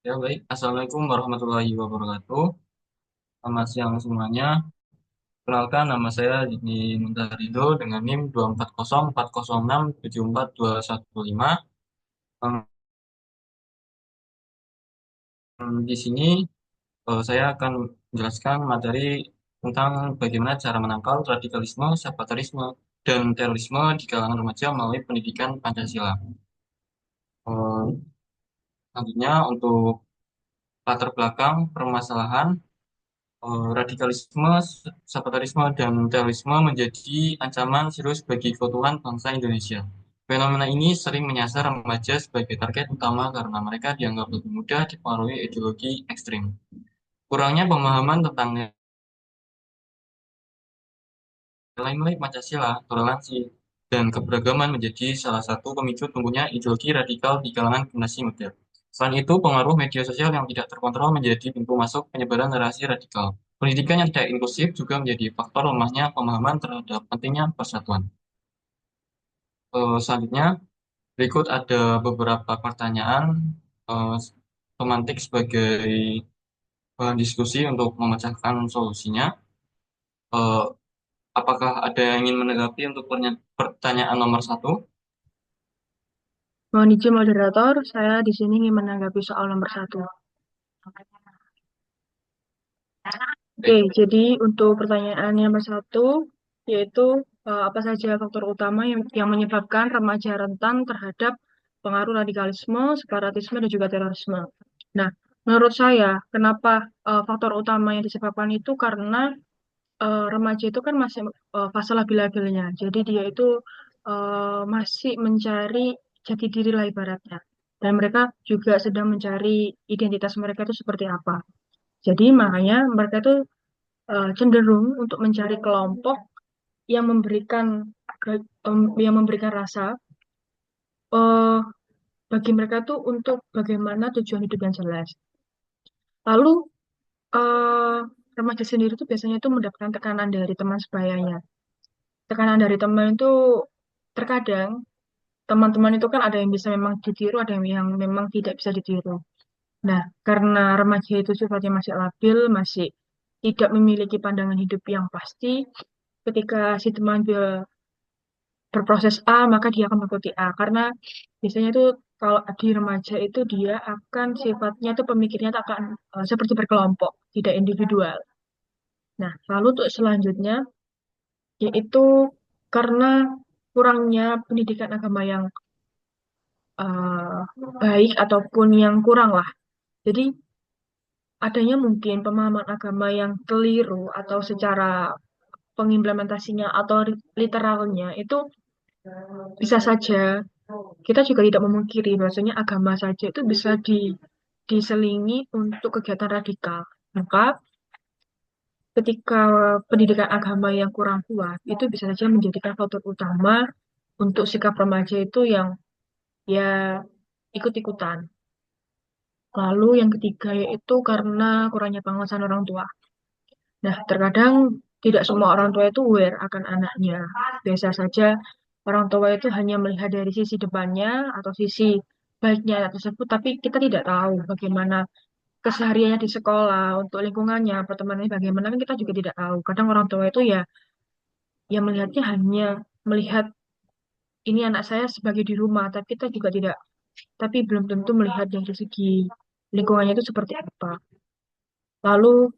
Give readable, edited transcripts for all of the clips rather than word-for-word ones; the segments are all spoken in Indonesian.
Ya, baik. Assalamualaikum warahmatullahi wabarakatuh. Selamat siang semuanya. Perkenalkan, nama saya Dini Muntarido dengan NIM 24040674215. Di sini saya akan menjelaskan materi tentang bagaimana cara menangkal radikalisme, separatisme, dan terorisme di kalangan remaja melalui pendidikan Pancasila. Eh, Selanjutnya, untuk latar belakang permasalahan radikalisme, separatisme, dan terorisme menjadi ancaman serius bagi keutuhan bangsa Indonesia. Fenomena ini sering menyasar remaja sebagai target utama karena mereka dianggap lebih mudah dipengaruhi ideologi ekstrim. Kurangnya pemahaman tentang nilai-nilai Pancasila, toleransi, dan keberagaman menjadi salah satu pemicu tumbuhnya ideologi radikal di kalangan generasi muda. Selain itu, pengaruh media sosial yang tidak terkontrol menjadi pintu masuk penyebaran narasi radikal. Pendidikan yang tidak inklusif juga menjadi faktor lemahnya pemahaman terhadap pentingnya persatuan. Selanjutnya, berikut ada beberapa pertanyaan eh, pemantik sebagai bahan diskusi untuk memecahkan solusinya. Eh, Apakah ada yang ingin menanggapi untuk pertanyaan nomor satu? Mohon izin moderator, saya di sini ingin menanggapi soal nomor satu. Oke, Baik. jadi untuk pertanyaan nomor satu, yaitu apa saja faktor utama yang menyebabkan remaja rentan terhadap pengaruh radikalisme, separatisme, dan juga terorisme. Nah, menurut saya, kenapa faktor utama yang disebabkan itu karena remaja itu kan masih fase labil-labilnya. Jadi dia itu masih mencari jati diri lah ibaratnya. Dan mereka juga sedang mencari identitas mereka itu seperti apa. Jadi makanya mereka itu cenderung untuk mencari kelompok yang memberikan yang memberikan rasa eh, bagi mereka tuh untuk bagaimana tujuan hidup yang jelas. Lalu eh, remaja sendiri tuh biasanya tuh mendapatkan tekanan dari teman sebayanya. Tekanan dari teman itu terkadang teman-teman itu kan ada yang bisa memang ditiru, ada yang memang tidak bisa ditiru. Nah, karena remaja itu sifatnya masih labil, masih tidak memiliki pandangan hidup yang pasti, ketika si teman dia berproses A, maka dia akan mengikuti A. Karena biasanya itu kalau di remaja itu dia akan sifatnya itu pemikirnya itu akan seperti berkelompok, tidak individual. Nah, lalu untuk selanjutnya yaitu karena kurangnya pendidikan agama yang eh, baik ataupun yang kurang lah. Jadi adanya mungkin pemahaman agama yang keliru atau secara pengimplementasinya atau literalnya itu bisa saja kita juga tidak memungkiri bahwasanya agama saja itu bisa diselingi untuk kegiatan radikal. Maka ketika pendidikan agama yang kurang kuat itu bisa saja menjadikan faktor utama untuk sikap remaja itu yang ya ikut-ikutan. Lalu yang ketiga yaitu karena kurangnya pengawasan orang tua. Nah, terkadang tidak semua orang tua itu aware akan anaknya. Biasa saja orang tua itu hanya melihat dari sisi depannya atau sisi baiknya anak tersebut, tapi kita tidak tahu bagaimana kesehariannya di sekolah, untuk lingkungannya, pertemanannya bagaimana, kan kita juga tidak tahu. Kadang orang tua itu ya, yang melihatnya hanya melihat ini anak saya sebagai di rumah, tapi kita juga tidak, tapi belum tentu melihat dari segi lingkungannya itu seperti apa. Lalu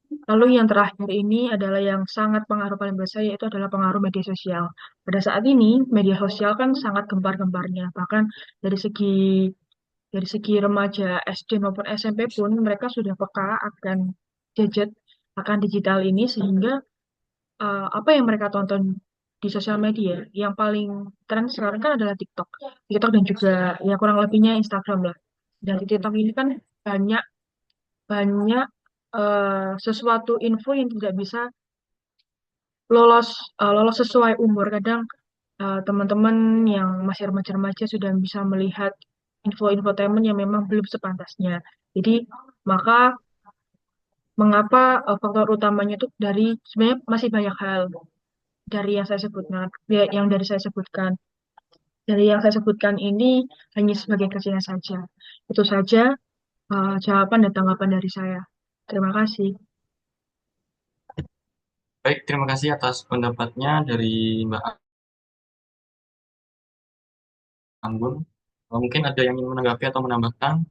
Lalu yang terakhir ini adalah yang sangat pengaruh paling besar yaitu adalah pengaruh media sosial. Pada saat ini media sosial kan sangat gembar-gembarnya. Bahkan dari segi remaja SD maupun SMP pun mereka sudah peka akan gadget, akan digital ini sehingga apa yang mereka tonton di sosial media yang paling tren sekarang kan adalah TikTok. TikTok dan juga ya kurang lebihnya Instagram lah. Dan di TikTok ini kan banyak banyak sesuatu info yang tidak bisa lolos lolos sesuai umur. Kadang teman-teman yang masih remaja-remaja sudah bisa melihat info-infotainment yang memang belum sepantasnya. Jadi maka mengapa faktor utamanya itu dari sebenarnya masih banyak hal dari yang saya sebutkan, yang dari saya sebutkan. Dari yang saya sebutkan ini hanya sebagai kecilnya saja. Itu saja. jawaban dan tanggapan dari saya. Terima kasih. Baik, terima kasih atas pendapatnya dari Mbak Anggun. Mungkin ada yang ingin menanggapi atau menambahkan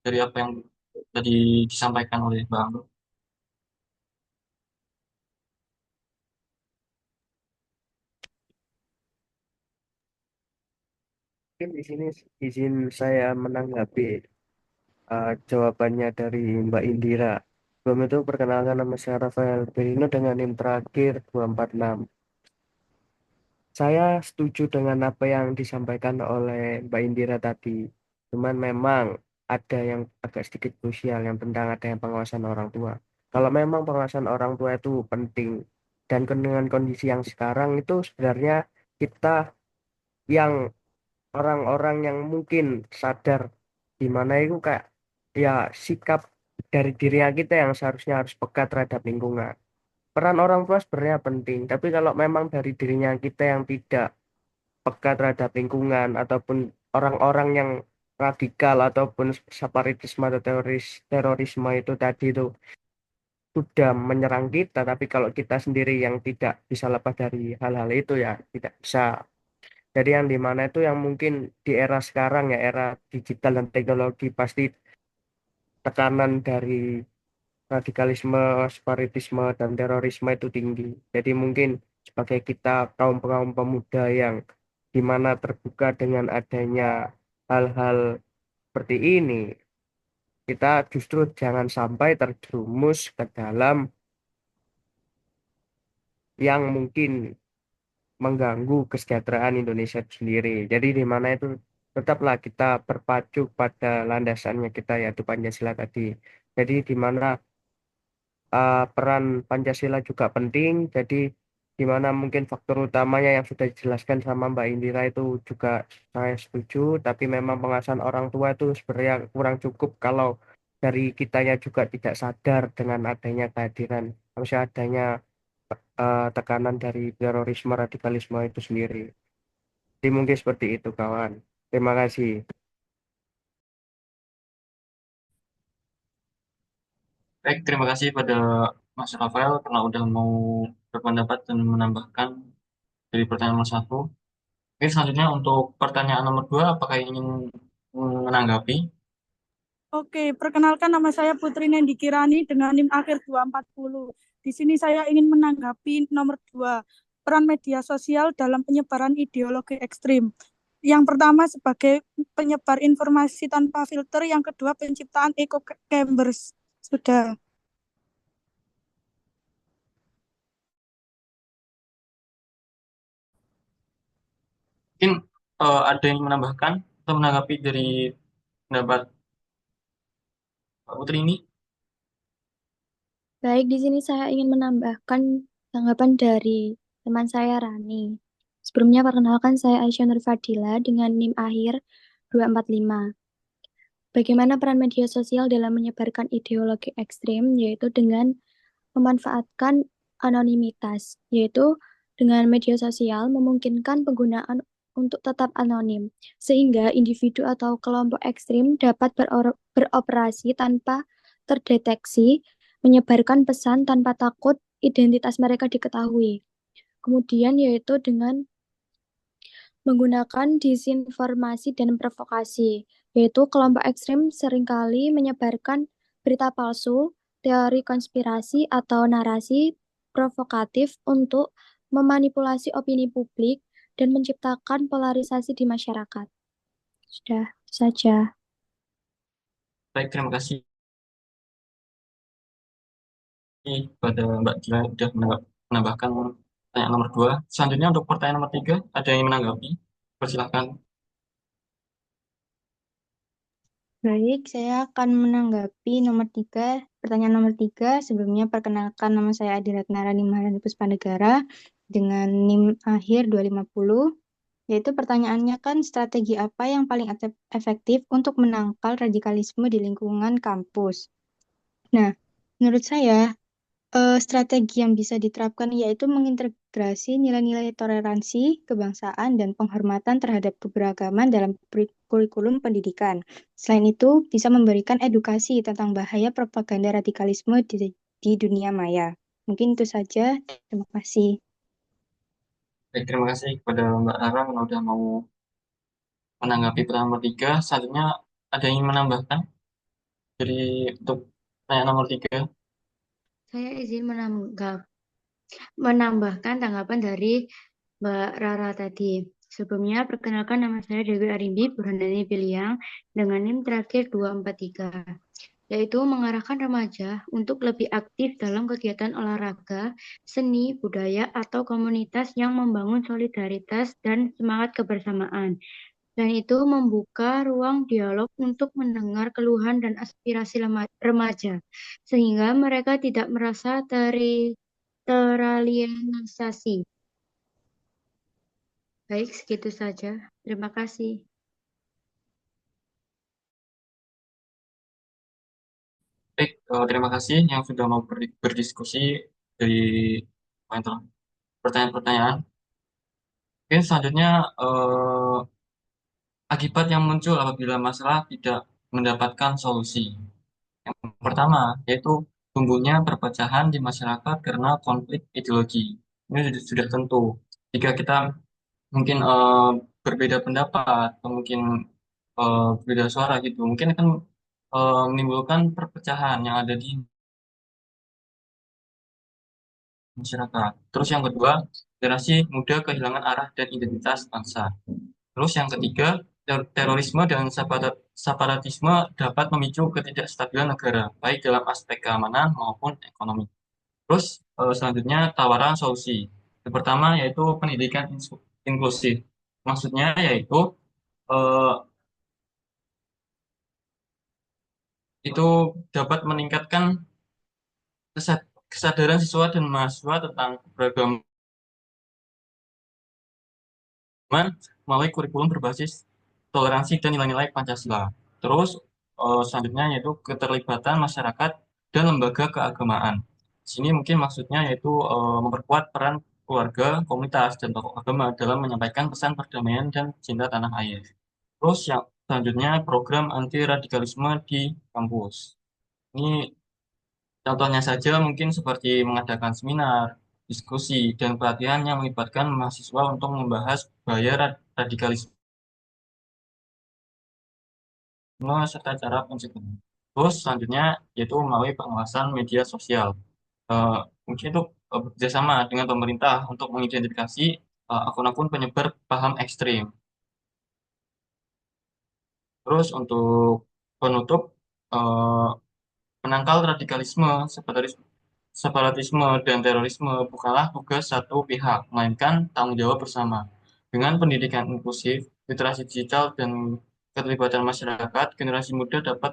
dari apa yang tadi disampaikan oleh Mbak Anggun. Mungkin di sini izin saya menanggapi jawabannya dari Mbak Indira. Sebelum itu perkenalkan nama saya Rafael Berino dengan NIM terakhir 246. Saya setuju dengan apa yang disampaikan oleh Mbak Indira tadi. Cuman memang ada yang agak sedikit krusial yang tentang adanya pengawasan orang tua. Kalau memang pengawasan orang tua itu penting dan dengan kondisi yang sekarang itu sebenarnya kita yang orang-orang yang mungkin sadar di mana itu kayak ya sikap dari dirinya kita yang seharusnya harus peka terhadap lingkungan. Peran orang tua sebenarnya penting, tapi kalau memang dari dirinya kita yang tidak peka terhadap lingkungan ataupun orang-orang yang radikal ataupun separatisme atau terorisme itu tadi itu sudah menyerang kita, tapi kalau kita sendiri yang tidak bisa lepas dari hal-hal itu ya tidak bisa. Jadi yang dimana itu yang mungkin di era sekarang ya era digital dan teknologi pasti tekanan dari radikalisme, separatisme dan terorisme itu tinggi. Jadi mungkin sebagai kita kaum-kaum pemuda yang dimana terbuka dengan adanya hal-hal seperti ini, kita justru jangan sampai terjerumus ke dalam yang mungkin mengganggu kesejahteraan Indonesia itu sendiri. Jadi di mana itu tetaplah kita berpacu pada landasannya kita yaitu Pancasila tadi. Jadi di mana peran Pancasila juga penting. Jadi di mana mungkin faktor utamanya yang sudah dijelaskan sama Mbak Indira itu juga saya setuju. Tapi memang pengawasan orang tua itu sebenarnya kurang cukup kalau dari kitanya juga tidak sadar dengan adanya kehadiran, maksudnya adanya tekanan dari terorisme radikalisme itu sendiri. Jadi mungkin seperti itu kawan. Terima kasih. Baik, terima kasih pada Mas Rafael karena udah mau berpendapat dan menambahkan dari pertanyaan nomor satu. Oke, selanjutnya untuk pertanyaan nomor dua, apakah ingin menanggapi? Oke, perkenalkan nama saya Putri Nendi Kirani dengan NIM akhir 240. Di sini saya ingin menanggapi nomor 2, peran media sosial dalam penyebaran ideologi ekstrim. Yang pertama sebagai penyebar informasi tanpa filter, yang kedua penciptaan echo chambers. Sudah. Mungkin ada yang menambahkan atau menanggapi dari pendapat Pak Putri ini? Baik, di sini saya ingin menambahkan tanggapan dari teman saya Rani. Sebelumnya perkenalkan saya Aisyah Nur Fadila dengan NIM akhir 245. Bagaimana peran media sosial dalam menyebarkan ideologi ekstrim, yaitu dengan memanfaatkan anonimitas, yaitu dengan media sosial memungkinkan penggunaan untuk tetap anonim, sehingga individu atau kelompok ekstrim dapat beroperasi tanpa terdeteksi, menyebarkan pesan tanpa takut identitas mereka diketahui. Kemudian yaitu dengan menggunakan disinformasi dan provokasi, yaitu kelompok ekstrim seringkali menyebarkan berita palsu, teori konspirasi, atau narasi provokatif untuk memanipulasi opini publik dan menciptakan polarisasi di masyarakat. Sudah, itu saja. Baik, terima kasih pada Mbak Dila sudah menambahkan pertanyaan nomor dua. Selanjutnya untuk pertanyaan nomor tiga, ada yang menanggapi? Persilahkan. Baik, saya akan menanggapi pertanyaan nomor 3. Sebelumnya perkenalkan nama saya Adi Ratnarani Maharani Puspanegara dengan NIM akhir 250. Yaitu pertanyaannya kan strategi apa yang paling efektif untuk menangkal radikalisme di lingkungan kampus. Nah, menurut saya Strategi yang bisa diterapkan yaitu mengintegrasi nilai-nilai toleransi, kebangsaan, dan penghormatan terhadap keberagaman dalam kurikulum pendidikan. Selain itu, bisa memberikan edukasi tentang bahaya propaganda radikalisme di dunia maya. Mungkin itu saja. Terima kasih. Baik, terima kasih kepada Mbak Rara yang sudah mau menanggapi pertanyaan nomor 3. Selanjutnya ada yang ingin menambahkan dari untuk pertanyaan nomor 3. Saya izin menambahkan tanggapan dari Mbak Rara tadi. Sebelumnya, perkenalkan nama saya Dewi Arimbi Burhandani Piliang dengan NIM terakhir 243, yaitu mengarahkan remaja untuk lebih aktif dalam kegiatan olahraga, seni, budaya, atau komunitas yang membangun solidaritas dan semangat kebersamaan. Dan itu membuka ruang dialog untuk mendengar keluhan dan aspirasi remaja, sehingga mereka tidak merasa teralienasi. Baik, segitu saja. Terima kasih. Baik, terima kasih yang sudah mau berdiskusi dari pertanyaan-pertanyaan. Oke, selanjutnya akibat yang muncul apabila masalah tidak mendapatkan solusi. Yang pertama, yaitu tumbuhnya perpecahan di masyarakat karena konflik ideologi. Ini sudah tentu. Jika kita mungkin berbeda pendapat, atau mungkin berbeda suara gitu, mungkin akan menimbulkan perpecahan yang ada di masyarakat. Terus yang kedua, generasi muda kehilangan arah dan identitas bangsa. Terus yang ketiga, terorisme dan separatisme dapat memicu ketidakstabilan negara, baik dalam aspek keamanan maupun ekonomi. Terus selanjutnya tawaran solusi. Yang pertama yaitu pendidikan inklusif. Maksudnya yaitu eh, itu dapat meningkatkan kesadaran siswa dan mahasiswa tentang keberagaman melalui kurikulum berbasis toleransi dan nilai-nilai Pancasila. Terus selanjutnya yaitu keterlibatan masyarakat dan lembaga keagamaan. Di sini mungkin maksudnya yaitu memperkuat peran keluarga, komunitas, dan tokoh agama dalam menyampaikan pesan perdamaian dan cinta tanah air. Terus yang selanjutnya program anti radikalisme di kampus. Ini contohnya saja mungkin seperti mengadakan seminar, diskusi, dan pelatihan yang melibatkan mahasiswa untuk membahas bahaya radikalisme serta cara pencegahan. Terus selanjutnya yaitu melalui pengawasan media sosial. Mungkin itu bekerjasama dengan pemerintah untuk mengidentifikasi akun-akun penyebar paham ekstrim. Terus untuk penutup, eh, menangkal radikalisme, separatisme, dan terorisme bukanlah tugas satu pihak, melainkan tanggung jawab bersama. Dengan pendidikan inklusif, literasi digital, dan keterlibatan masyarakat, generasi muda dapat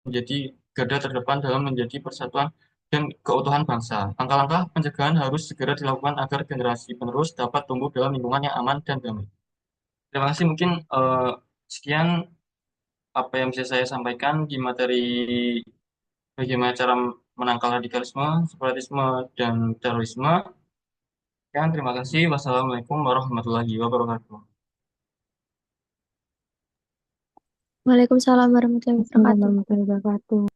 menjadi garda terdepan dalam menjadi persatuan dan keutuhan bangsa. Langkah-langkah pencegahan harus segera dilakukan agar generasi penerus dapat tumbuh dalam lingkungan yang aman dan damai. Terima kasih. Mungkin sekian apa yang bisa saya sampaikan di materi bagaimana cara menangkal radikalisme, separatisme, dan terorisme. Sekian, terima kasih. Wassalamualaikum warahmatullahi wabarakatuh. Waalaikumsalam warahmatullahi wabarakatuh. Warahmatullahi wabarakatuh.